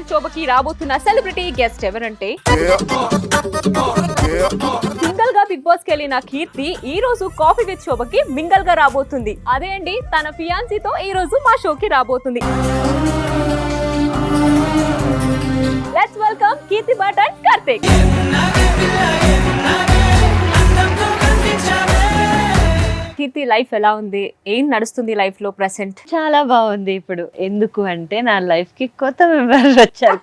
With శోభకి రాబోతున్న celebrity guest ఎవరంటే single గా బిగ్ బాస్ కి వెళ్ళిన కీర్తి ఈ రోజు కాఫీ విత్ శోభకి మింగల్ గా రాబోతుంది. అదే అండి తన ఫియాన్సీతో ఈ రోజు మా షోకి రాబోతుంది. Let's welcome Keerthi Bhat and Karthik. Keerthi life ఎలా ఉంది? ఏం నడుస్తుంది లైఫ్ లో ప్రెసెంట్? చాలా బాగుంది ఇప్పుడు. ఎందుకు అంటే నా లైఫ్ కి కొత్త మెంబర్ వచ్చారు.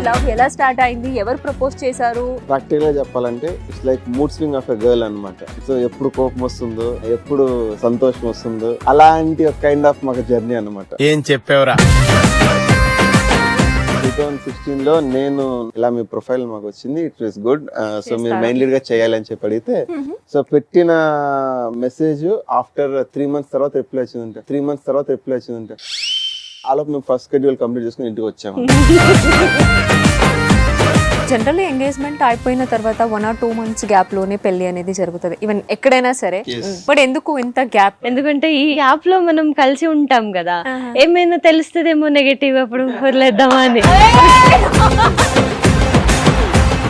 లవ్ ఎలా స్టార్ట్ అయింది? ఎవరు ప్రపోజ్ చేశారు? ప్రాక్టికల్ గా చెప్పాలంటే it's like mood swing of a girl అన్నమాట. సో ఎప్పుడు కోపం వస్తుందో, ఎప్పుడు సంతోషం వస్తుందో, అలాంటి ఒక కైండ్ ఆఫ్ మాకు జర్నీ అన్నమాట. ఏం చెప్పేవరా? 2016 లో నేను ఇలా మీ ప్రొఫైల్ మాకు వచ్చింది, ఇట్ వాస్ గుడ్. సో మీరు మెయిన్ లీడ్ గా చేయాలని చెప్పి అడిగితే, సో పెట్టిన మెసేజ్ ఆఫ్టర్ 3 months తర్వాత రిప్లై వచ్చిందంటే ఆలోపు మేము ఫస్ట్ షెడ్యూల్ కంప్లీట్ చేసుకుని ఇంటికి వచ్చాము. జనరల్లీ ఎంగేజ్మెంట్ అయిపోయిన తర్వాత 1 or 2 months గ్యాప్ లోనే పెళ్లి అనేది జరుగుతుంది, ఈవెన్ ఎక్కడైనా సరే. బట్ ఎందుకు ఇంత గ్యాప్? ఎందుకంటే ఈ యాప్ లో మనం కలిసి ఉంటాం కదా, ఏమైనా తెలుస్తుందేమో నెగటివ్, అప్పుడు వదిలేద్దామా అని.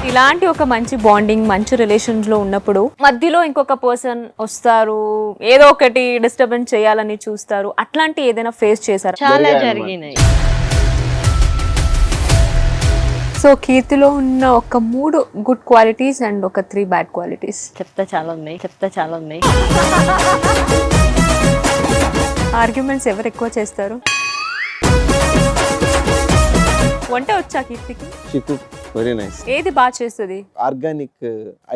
ఇలాంటి ఒక మంచి బాండింగ్, మంచి రిలేషన్స్ లో ఉన్నప్పుడు మధ్యలో ఇంకొక పర్సన్ వస్తారు, ఏదో ఒకటి డిస్టర్బెన్స్ చేయాలని చూస్తారు. అట్లాంటి ఏదైనా ఫేస్ చేశారు? చాలా జరిగినాయి. సో కీర్తిలో ఉన్న ఒక 3 గుడ్ క్వాలిటీస్ అండ్ ఒక 3 బ్యాడ్ క్వాలిటీస్ చెప్తా చాలా ఉన్నాయి. ఆర్గ్యుమెంట్స్ ఎవరు ఎక్కువ చేస్తారు? వంట వచ్చా కీర్తికి? Very nice. ఏది బాగా చేస్తుంది? ఆర్గానిక్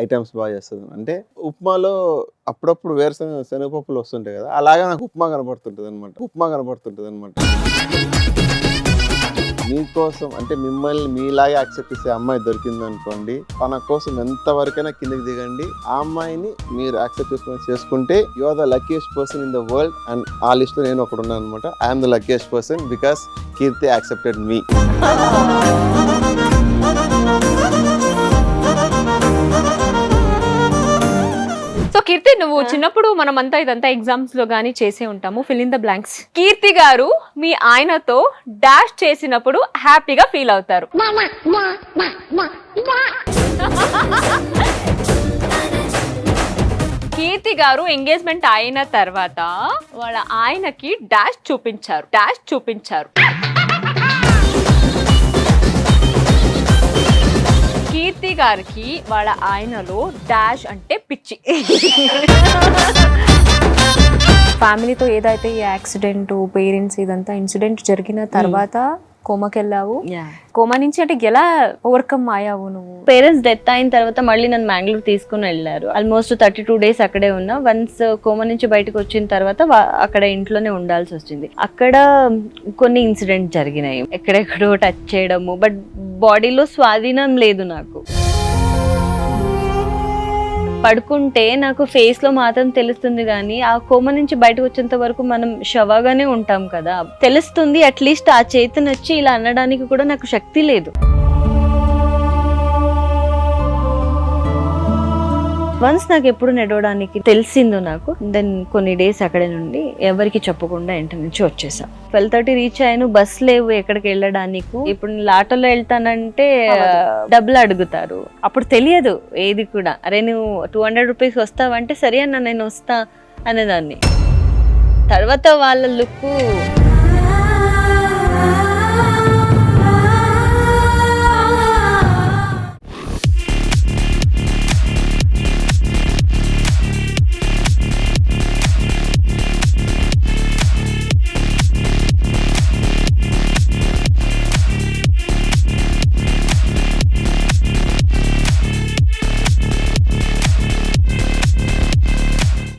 ఐటమ్స్ బాగా చేస్తుంది. అంటే ఉప్మాలో అప్పుడప్పుడు శనగపప్పులు వస్తుంటాయి కదా, అలాగా నాకు ఉప్మా కనబడుతుంటది అనమాట. మీకోసం అంటే మిమ్మల్ని మీలాగే యాక్సెప్ట్ చేసే అమ్మాయి దొరికింది అనుకోండి, తన కోసం ఎంతవరకైనా కిందకి దిగండి. ఆ అమ్మాయిని మీరు యాక్సెప్ట్ చేసుకుంటే you are the luckiest person in the world. And ఆ లిస్ట్ లో నేను ఒకడు ఉన్నాను అనమాట. I'm the luckiest person because Keerthi accepted me. So Keerthi, నువ్వు చిన్నప్పుడు మనమంతా ఇదంతా ఎగ్జామ్స్ లో గానీ చేసే ఉంటాము, fill in the blanks. Keerthi గారు మీ ఆయనతో డాష్ చేసినప్పుడు హ్యాపీగా ఫీల్ అవుతారు. కీర్తి గారు ఎంగేజ్మెంట్ అయిన తర్వాత వాళ్ళ ఆయనకి డాష్ చూపించారు. కీర్తి గారికి వాళ్ళ ఆయనలో డాష్ అంటే పిచ్చి. ఫ్యామిలీతో ఏదైతే ఈ యాక్సిడెంట్, పేరెంట్స్ ఇదంతా ఇన్సిడెంట్ జరిగిన తర్వాత కోమాకి వెళ్ళావు. కోమా నుంచి అంటే ఎలా ఓవర్కమ్ అయ్యావు నువ్వు? పేరెంట్స్ డెత్ అయిన తర్వాత మళ్ళీ నన్ను మ్యాంగ్లూర్ తీసుకుని వెళ్ళారు. ఆల్మోస్ట్ 32 days అక్కడే ఉన్నా. వన్స్ కోమా నుంచి బయటకు వచ్చిన తర్వాత అక్కడ ఇంట్లోనే ఉండాల్సి వచ్చింది. అక్కడ కొన్ని ఇన్సిడెంట్స్ జరిగినాయి, ఎక్కడెక్కడో టచ్ చేయడము, బట్ బాడీలో స్వాధీనం లేదు నాకు. పడుకుంటే నాకు ఫేస్ లో మాత్రం తెలుస్తుంది, కానీ ఆ కోమ నుంచి బయటకు వచ్చేంత వరకు మనం శవగానే ఉంటాం కదా, తెలుస్తుంది. అట్లీస్ట్ ఆ చేతిని వచ్చి ఇలా అనడానికి కూడా నాకు శక్తి లేదు. వన్స్ నాకు ఎప్పుడు నడవడానికి తెలిసిందో నాకు, దెన్ కొన్ని డేస్ అక్కడే నుండి ఎవరికి చెప్పకుండా ఇంటి నుంచి వచ్చేసా. 12:30 రీచ్ అయ్యాను. బస్ లేవు ఎక్కడికి వెళ్ళడానికి. ఇప్పుడు నేను ఆటోలో వెళ్తానంటే డబ్బులు అడుగుతారు. అప్పుడు తెలియదు ఏది కూడా. అరే నువ్వు 200 rupees వస్తావంటే సరే అన్న నేను వస్తా అనేదాన్ని. తర్వాత వాళ్ళ లుక్